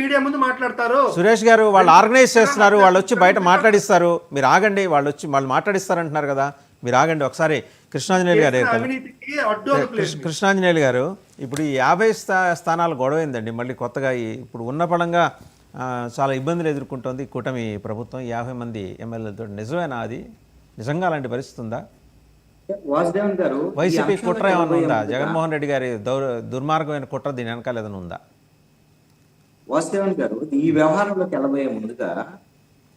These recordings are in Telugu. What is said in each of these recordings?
మీడియా ముందు మాట్లాడతారు. సురేష్ గారు వాళ్ళు ఆర్గనైజ్ చేస్తున్నారు, వాళ్ళు వచ్చి బయట మాట్లాడిస్తారు. మీరు ఆగండి, వాళ్ళు మాట్లాడిస్తారంటున్నారు కదా, మీరు ఆగండి ఒకసారి. కృష్ణాంజనేయులు గారు, కృష్ణాంజనేయులు గారు, ఇప్పుడు ఈ 50 స్థానాలు గొడవైందండి మళ్ళీ కొత్తగా. ఇప్పుడు ఉన్న పడంగా చాలా ఇబ్బందులు ఎదుర్కొంటోంది కూటమి ప్రభుత్వం 50 మంది ఎమ్మెల్యేలతో. నిజమేనా? అది నిజంగా అలాంటి పరిస్థితి ఉందా? వాసుదేవన్ గారు, వైసీపీ కుట్ర ఏమైనా ఉందా? జగన్మోహన్ రెడ్డి గారి దుర్మార్గమైన కుట్ర దీని వెనకాల ఏదైనా ఉందా? వాసుదేవన్ గారు, ఈ వ్యవహారంలోకి వెళ్ళబోయే ముందుగా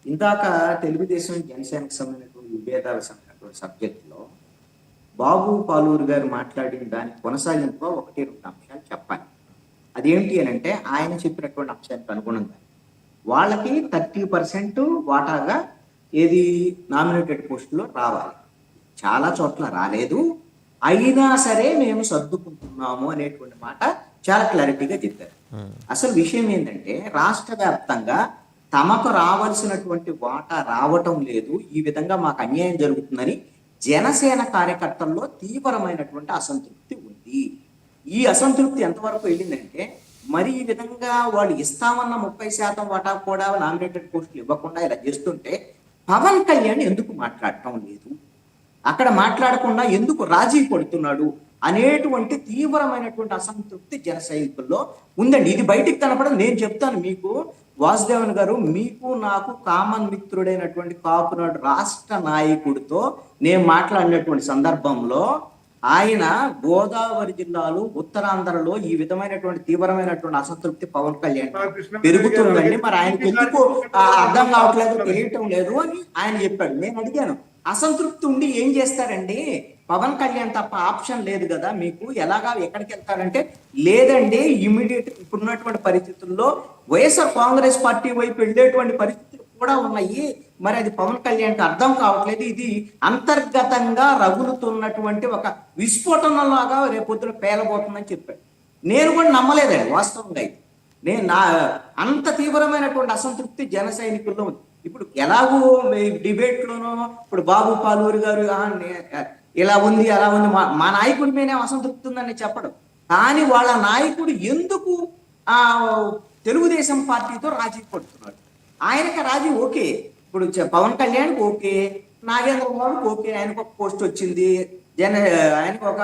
ఇందాక తెలుగుదేశం జనసేనకు సంబంధించినటువంటి విభేదాలకు సంబంధించినటువంటి సబ్జెక్టులో బాబు పాలూరు గారు మాట్లాడిన దానికి కొనసాగింపుగా 1-2 అంశాలు చెప్పాలి. అదేంటి అని అంటే, ఆయన చెప్పినటువంటి అంశానికి అనుగుణంగా వాళ్ళకి 30% వాటాగా ఏది నామినేటెడ్ పోస్టులో రావాలి. చాలా చోట్ల రాలేదు, అయినా సరే మేము సర్దుకుంటున్నాము అనేటువంటి మాట చాలా క్లారిటీగా చెప్పారు. అసలు విషయం ఏంటంటే, రాష్ట్ర వ్యాప్తంగా తమకు రావాల్సినటువంటి వాటా రావటం లేదు, ఈ విధంగా మాకు అన్యాయం జరుగుతుందని జనసేన కార్యకర్తల్లో తీవ్రమైనటువంటి అసంతృప్తి ఉంది. ఈ అసంతృప్తి ఎంతవరకు వెళ్ళిందంటే, మరి ఈ విధంగా వాళ్ళు ఇస్తామన్న 30% వాటా కూడా నామినేటెడ్ పోస్టులు ఇవ్వకుండా ఇలా చేస్తుంటే పవన్ కళ్యాణ్ ఎందుకు మాట్లాడటం లేదు, అక్కడ మాట్లాడకుండా ఎందుకు రాజీ పడుతున్నాడు అనేటువంటి తీవ్రమైనటువంటి అసంతృప్తి జన సైనికుల్లో ఉందండి. ఇది బయటికి కనపడదు. నేను చెప్తాను మీకు వాసుదేవన్ గారు, మీకు నాకు కామన్ మిత్రుడైనటువంటి కాపునాడు రాష్ట్ర నాయకుడితో నేను మాట్లాడినటువంటి సందర్భంలో ఆయన గోదావరి జిల్లాలో ఉత్తరాంధ్రలో ఈ విధమైనటువంటి తీవ్రమైనటువంటి అసంతృప్తి పవన్ కళ్యాణ్ పెరుగుతుందండి, మరి ఆయనకి ఎందుకు అర్థం కావట్లేదు, తెలియటం లేదు అని ఆయన చెప్పాడు. నేను అడిగాను, అసంతృప్తి ఉండి ఏం చేస్తారండి, పవన్ కళ్యాణ్ తప్ప ఆప్షన్ లేదు కదా మీకు, ఎలాగా ఎక్కడికి వెళ్తారంటే, లేదండి ఇమ్మీడియట్ ఇప్పుడున్నటువంటి పరిస్థితుల్లో వైఎస్ఆర్ కాంగ్రెస్ పార్టీ వైపు వెళ్ళేటువంటి పరిస్థితులు కూడా ఉన్నాయి, మరి అది పవన్ కళ్యాణ్కి అర్థం కావట్లేదు, ఇది అంతర్గతంగా రగులుతున్నటువంటి ఒక విస్ఫోటనలాగా రేపొద్దున పేలబోతుందని చెప్పాడు. నేను కూడా నమ్మలేదండి వాస్తవంగా. అయితే నేను అంత తీవ్రమైనటువంటి అసంతృప్తి జన సైనికుల్లో ఉంది. ఇప్పుడు ఎలాగూ డిబేట్లోనూ ఇప్పుడు బాబు పాలూరు గారు ఇలా ఉంది అలా ఉంది, మా నాయకుడి మీదే అసంతృప్తి ఉందని చెప్పడం, కానీ వాళ్ళ నాయకుడు ఎందుకు తెలుగుదేశం పార్టీతో రాజీ పడుతున్నాడు? ఆయనకి రాజీ ఓకే, ఇప్పుడు పవన్ కళ్యాణ్కి ఓకే, నాగేంద్ర బాబుకి ఓకే, ఆయనకు ఒక పోస్ట్ వచ్చింది, ఆయనకు ఒక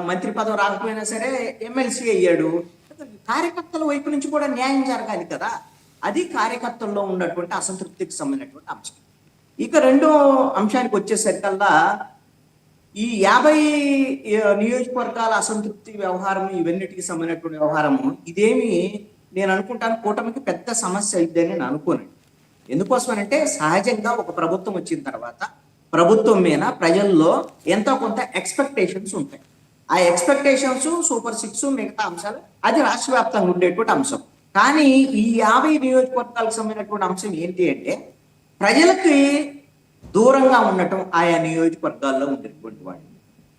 మంత్రి పదవి రాకపోయినా సరే ఎమ్మెల్సీ అయ్యాడు. కార్యకర్తల వైపు నుంచి కూడా న్యాయం జరగాలి కదా, అది కార్యకర్తల్లో ఉన్నటువంటి అసంతృప్తికి సంబంధించినటువంటి అంశం. ఇక రెండో అంశానికి వచ్చేసరికల్లా ఈ 50 నియోజకవర్గాల అసంతృప్తి వ్యవహారం, ఇవన్నిటికి సంబంధించినటువంటి వ్యవహారము, ఇదేమి నేను అనుకుంటాను కూటమికి పెద్ద సమస్య అయిద్దని నేను అనుకోను. ఎందుకోసమనంటే, సహజంగా ఒక ప్రభుత్వం వచ్చిన తర్వాత ప్రభుత్వం మీద ప్రజల్లో ఎంతో కొంత ఎక్స్పెక్టేషన్స్ ఉంటాయి. ఆ ఎక్స్పెక్టేషన్స్ సూపర్ 6 మిగతా అంశాలు అది రాష్ట్ర వ్యాప్తంగా ఉండేటువంటి అంశం. కానీ ఈ 50 నియోజకవర్గాలకు సంబంధించినటువంటి అంశం ఏంటి అంటే, ప్రజలకి దూరంగా ఉండటం ఆయా నియోజకవర్గాల్లో ఉండేటువంటి వాళ్ళు.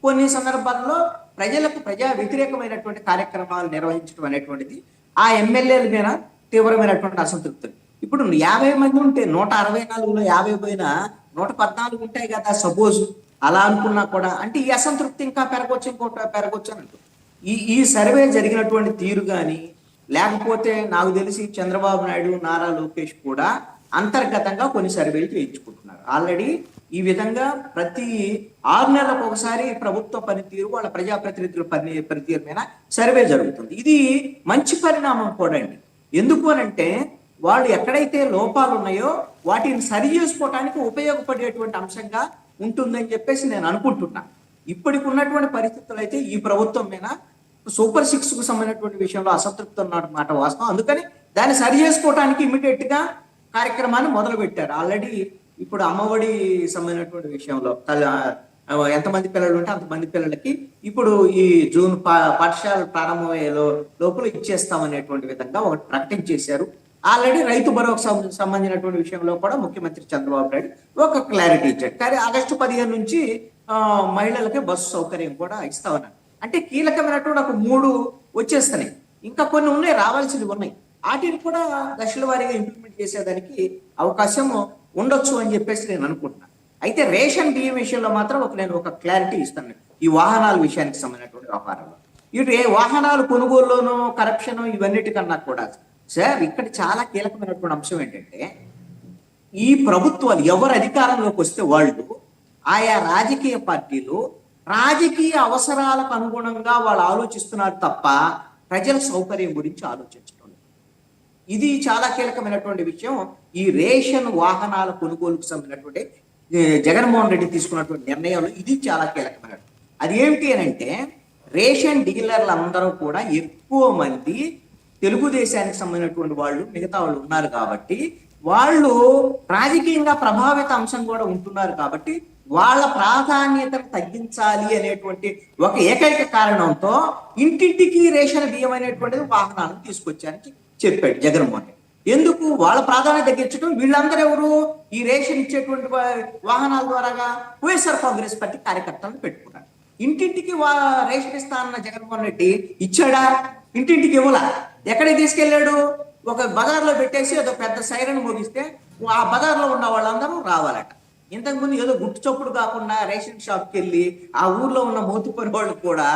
కొన్ని సందర్భాల్లో ప్రజలకు ప్రజా వ్యతిరేకమైనటువంటి కార్యక్రమాలు నిర్వహించడం అనేటువంటిది ఆ ఎమ్మెల్యేల మీద తీవ్రమైనటువంటి అసంతృప్తి. ఇప్పుడు 50 మంది ఉంటే 164లో 50 పోయినా 114 ఉంటాయి కదా, సపోజ్ అలా అనుకున్నా కూడా, అంటే ఈ అసంతృప్తి ఇంకా పెరగొచ్చు, ఇంకోటి పెరగొచ్చు అని అంటూ ఈ సర్వే జరిగినటువంటి తీరు కానీ, లేకపోతే నాకు తెలిసి చంద్రబాబు నాయుడు, నారా లోకేష్ కూడా అంతర్గతంగా కొన్ని సర్వేలు చేయించుకుంటున్నారు ఆల్రెడీ. ఈ విధంగా ప్రతి 6 నెలలకు ఒకసారి ప్రభుత్వ పనితీరు, వాళ్ళ ప్రజాప్రతినిధుల పనితీరు మీద సర్వే జరుగుతుంది. ఇది మంచి పరిణామం కూడా అండి. ఎందుకు అనంటే, వాళ్ళు ఎక్కడైతే లోపాలు ఉన్నాయో వాటిని సరి చేసుకోవడానికి ఉపయోగపడేటువంటి అంశంగా ఉంటుందని చెప్పేసి నేను అనుకుంటున్నా. ఇప్పటికి ఉన్నటువంటి పరిస్థితులు అయితే ఈ ప్రభుత్వం మీద సూపర్ 6కు సంబంధించినటువంటి విషయంలో అసంతృప్తి ఉన్నమాట వాస్తవం. అందుకని దాన్ని సరి చేసుకోవడానికి ఇమీడియట్ గా కార్యక్రమాన్ని మొదలు పెట్టారు ఆల్రెడీ. ఇప్పుడు అమ్మఒడి సంబంధించినటువంటి విషయంలో ఎంతమంది పిల్లలు ఉంటే అంతమంది పిల్లలకి ఇప్పుడు ఈ జూన్ పాఠశాల ప్రారంభమయ్యే లోపల ఇచ్చేస్తామనేటువంటి విధంగా ఒకటి ప్రకటన చేశారు. ఆల్రెడీ రైతు భరోసా సంబంధించినటువంటి విషయంలో కూడా ముఖ్యమంత్రి చంద్రబాబు నాయుడు ఒక క్లారిటీ ఇచ్చాడు. కానీ ఆగస్టు 15 నుంచి మహిళలకి బస్సు సౌకర్యం కూడా ఇస్తామన్నారు. అంటే కీలకమైనటువంటి ఒక 3 వచ్చేస్తున్నాయి, ఇంకా కొన్ని ఉన్నాయి, రావాల్సినవి ఉన్నాయి. వాటిని కూడా దశల వారీగా ఇంప్లిమెంట్ చేసేదానికి అవకాశం ఉండొచ్చు అని చెప్పేసి నేను అనుకుంటున్నాను. అయితే రేషన్ బియ్యం విషయంలో మాత్రం నేను ఒక క్లారిటీ ఇస్తాను. ఈ వాహనాల విషయానికి సంబంధించినటువంటి వ్యవహారంలో ఇటు వాహనాలు కొనుగోలులోనూ కరప్షన్ ఇవన్నిటికన్నా కూడా సార్ ఇక్కడ చాలా కీలకమైనటువంటి అంశం ఏంటంటే ఈ ప్రభుత్వాలు ఎవరు అధికారంలోకి వస్తే వాళ్ళు ఆయా రాజకీయ పార్టీలు రాజకీయ అవసరాలకు అనుగుణంగా వాళ్ళు ఆలోచిస్తున్నారు తప్ప ప్రజల సౌకర్యం గురించి ఆలోచించడం లేదు. ఇది చాలా కీలకమైనటువంటి విషయం. ఈ రేషన్ వాహనాల కొనుగోలుకు సంబంధించినటువంటి జగన్మోహన్ రెడ్డి తీసుకున్నటువంటి నిర్ణయాలు ఇది చాలా కీలకమైనటువంటి. అది ఏమిటి అని అంటే రేషన్ డీలర్లు అందరూ కూడా ఎక్కువ మంది తెలుగుదేశానికి సంబంధించినటువంటి వాళ్ళు మిగతా వాళ్ళు ఉన్నారు కాబట్టి వాళ్ళు రాజకీయంగా ప్రభావిత అంశం కూడా ఉంటున్నారు కాబట్టి వాళ్ళ ప్రాధాన్యతను తగ్గించాలి అనేటువంటి ఒక ఏకైక కారణంతో ఇంటింటికి రేషన్ బియ్యం అనేటువంటిది వాహనాలను తీసుకొచ్చారని చెప్పాడు జగన్మోహన్ రెడ్డి. ఎందుకు వాళ్ళ ప్రాధాన్యత తగ్గించడం? వీళ్ళందరూ ఎవరు? ఈ రేషన్ ఇచ్చేటువంటి వాహనాల ద్వారాగా వైఎస్ఆర్ కాంగ్రెస్ పార్టీ కార్యకర్తలను పెట్టుకున్నారు. ఇంటింటికి రేషన్ ఇస్తా అన్న జగన్మోహన్ రెడ్డి ఇచ్చాడా? ఇంటింటికి ఇవ్వలా. ఎక్కడికి తీసుకెళ్లాడు? ఒక బజార్లో పెట్టేసి ఏదో పెద్ద సైరన్ మోగిస్తే ఆ బజార్లో ఉన్న వాళ్ళందరూ రావాలట. ఇంతకుముందు ఏదో గుట్టు చప్పుడు కాకుండా రేషన్ షాప్కి వెళ్ళి ఆ ఊర్లో ఉన్న మోతుపరి వాళ్ళు కూడా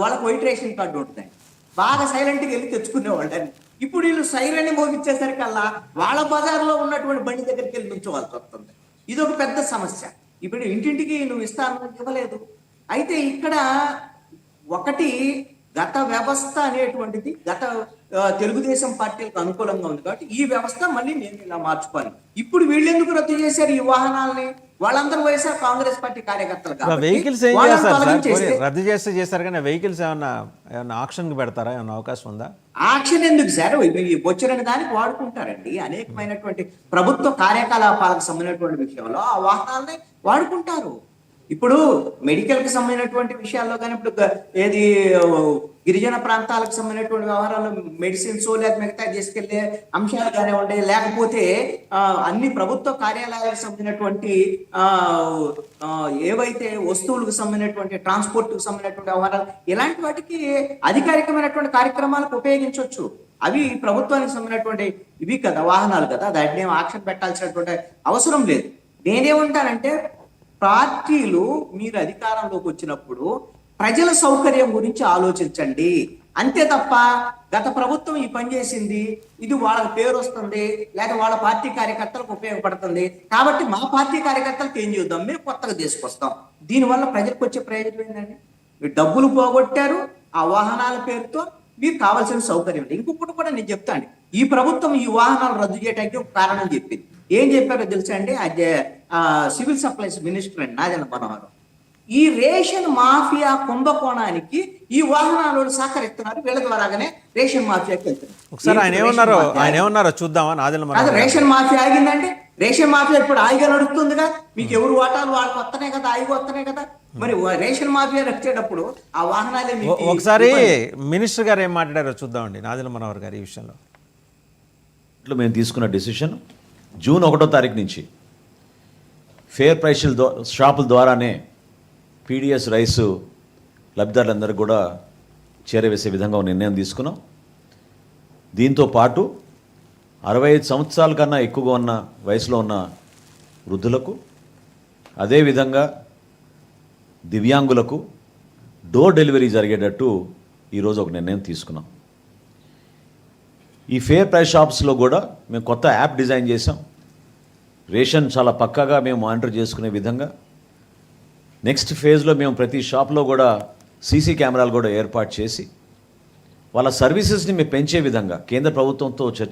వాళ్ళకి వైట్ రేషన్ కార్డు ఉంటుంది, బాగా సైలెంట్గా వెళ్ళి తెచ్చుకునేవాళ్ళని. ఇప్పుడు వీళ్ళు సైరన్ మోగించేసరికల్లా వాళ్ళ బజార్లో ఉన్నటువంటి బండి దగ్గరికి వెళ్ళి నుంచోవాల్సి వస్తుంది. ఇది ఒక పెద్ద సమస్య. ఇప్పుడు ఇంటింటికి నువ్వు ఇస్తాను ఇవ్వలేదు. అయితే ఇక్కడ ఒకటి గత వ్యవస్థ అనేటువంటిది తెలుగుదేశం పార్టీలకు అనుకూలంగా ఉంది కాబట్టి ఈ వ్యవస్థ మళ్ళీ నేను ఇలా మార్చుకోవాలి. ఇప్పుడు వీళ్ళెందుకు రద్దు చేశారు ఈ వాహనాలని? వాళ్ళందరూ వైఎస్ఆర్ కాంగ్రెస్ పార్టీ కార్యకర్తలు కాబట్టి వెహికల్స్ ఏం చేస్తారు సార్? రద్దు చేస్తారు కానీ వెహికల్స్ ఏమన్నా ఆక్షన్ కి పెడతారా? ఏమన్నా అవకాశం ఉందా? ఆక్షన్ ఎందుకు సార్? వచ్చిన దానికి వాడుకుంటారండి. అనేకమైనటువంటి ప్రభుత్వ కార్యకలాపాలకు సంబంధించినటువంటి విషయంలో ఆ వాహనాలని వాడుకుంటారు. ఇప్పుడు మెడికల్ కి సంబంధించినటువంటి విషయాల్లో కానీ ఇప్పుడు ఏది గిరిజన ప్రాంతాలకు సంబంధించినటువంటి వ్యవహారాలు మెడిసిన్స్ లేదా మిగతా తీసుకెళ్లే అంశాలు కానివ్వండి, లేకపోతే అన్ని ప్రభుత్వ కార్యాలయాలకు సంబంధించినటువంటి ఏవైతే వస్తువులకు సంబంధించినటువంటి ట్రాన్స్పోర్ట్ కు సంబంధించినటువంటి వ్యవహారాలు ఇలాంటి వాటికి అధికారికమైనటువంటి కార్యక్రమాలకు ఉపయోగించవచ్చు. అవి ప్రభుత్వానికి సంబంధించినటువంటి ఇవి కదా, వాహనాలు కదా, దాన్ని ఆక్షన్ పెట్టాల్సినటువంటి అవసరం లేదు. నేనేమంటానంటే పార్టీలు మీరు అధికారంలోకి వచ్చినప్పుడు ప్రజల సౌకర్యం గురించి ఆలోచించండి, అంతే తప్ప గత ప్రభుత్వం ఈ పని చేసింది, ఇది వాళ్ళకి పేరు వస్తుంది లేదా వాళ్ళ పార్టీ కార్యకర్తలకు ఉపయోగపడుతుంది కాబట్టి మా పార్టీ కార్యకర్తలకు ఏం చేద్దాం, మేము కొత్తగా తీసుకొస్తాం. దీనివల్ల ప్రజలకు వచ్చే ప్రయోజనం ఏంటండి? మీరు డబ్బులు పోగొట్టారు, ఆ వాహనాల పేరుతో మీకు కావాల్సిన సౌకర్యం. ఇంకొకటి కూడా నేను చెప్తాను, ఈ ప్రభుత్వం ఈ వాహనాలు రద్దు చేయడానికి ఒక కారణం చెప్పింది. ఏం చెప్పారో తెలుసా అండి? సివిల్ సప్లైస్ మినిస్టర్ అండి నాదెండ్ల మనోహర్ ఈ రేషన్ మాఫియా కుంభకోణానికి ఈ వాహనాలు సహకరిస్తున్నారు. వీళ్ళ ద్వారాగానే రేషన్ మాఫియాకి వెళ్తున్నారు. ఒకసారి ఆయన ఏమన్నారో చూద్దామా? నాదెండ్ల మనోహర్ రేషన్ మాఫియా ఆగిందండి. రేషన్ మాఫియా ఇప్పుడు ఆయిగా నడుస్తుందిగా. మీకు ఎవరు వాటాలు వాళ్ళకి వస్తున్నాయి కదా, ఆయిగా వస్తున్నాయి కదా. మరి రేషన్ మాఫియా వచ్చేటప్పుడు ఆ వాహనాలే ఒకసారి మినిస్టర్ గారు ఏం మాట్లాడారో చూద్దామండి. నాదెండ్ల మనోహర్ గారు ఈ విషయంలో మేము తీసుకున్న డెసిషన్ జూన్ 1వ తారీఖు నుంచి ఫేర్ ప్రైస్ షాపుల ద్వారానే పీడిఎస్ రైస్ లబ్ధిదారులందరూ కూడా చేరవేసే విధంగా ఒక నిర్ణయం తీసుకున్నాం. దీంతో పాటు 65 సంవత్సరాల కన్నా ఎక్కువగా ఉన్న వయసులో ఉన్న వృద్ధులకు, అదేవిధంగా దివ్యాంగులకు డోర్ డెలివరీ జరిగేటట్టు ఈరోజు ఒక నిర్ణయం తీసుకున్నాం. ఈ ఫేర్ ప్రైస్ షాప్స్లో కూడా మేము కొత్త యాప్ డిజైన్ చేసాం. రేషన్ చాలా పక్కాగా మేము మానిటర్ చేసుకునే విధంగా నెక్స్ట్ ఫేజ్లో మేము ప్రతి షాప్లో కూడా సీసీ కెమెరాలు కూడా ఏర్పాటు చేసి వాళ్ళ సర్వీసెస్ని మేము పెంచే విధంగా కేంద్ర ప్రభుత్వంతో చర్చించి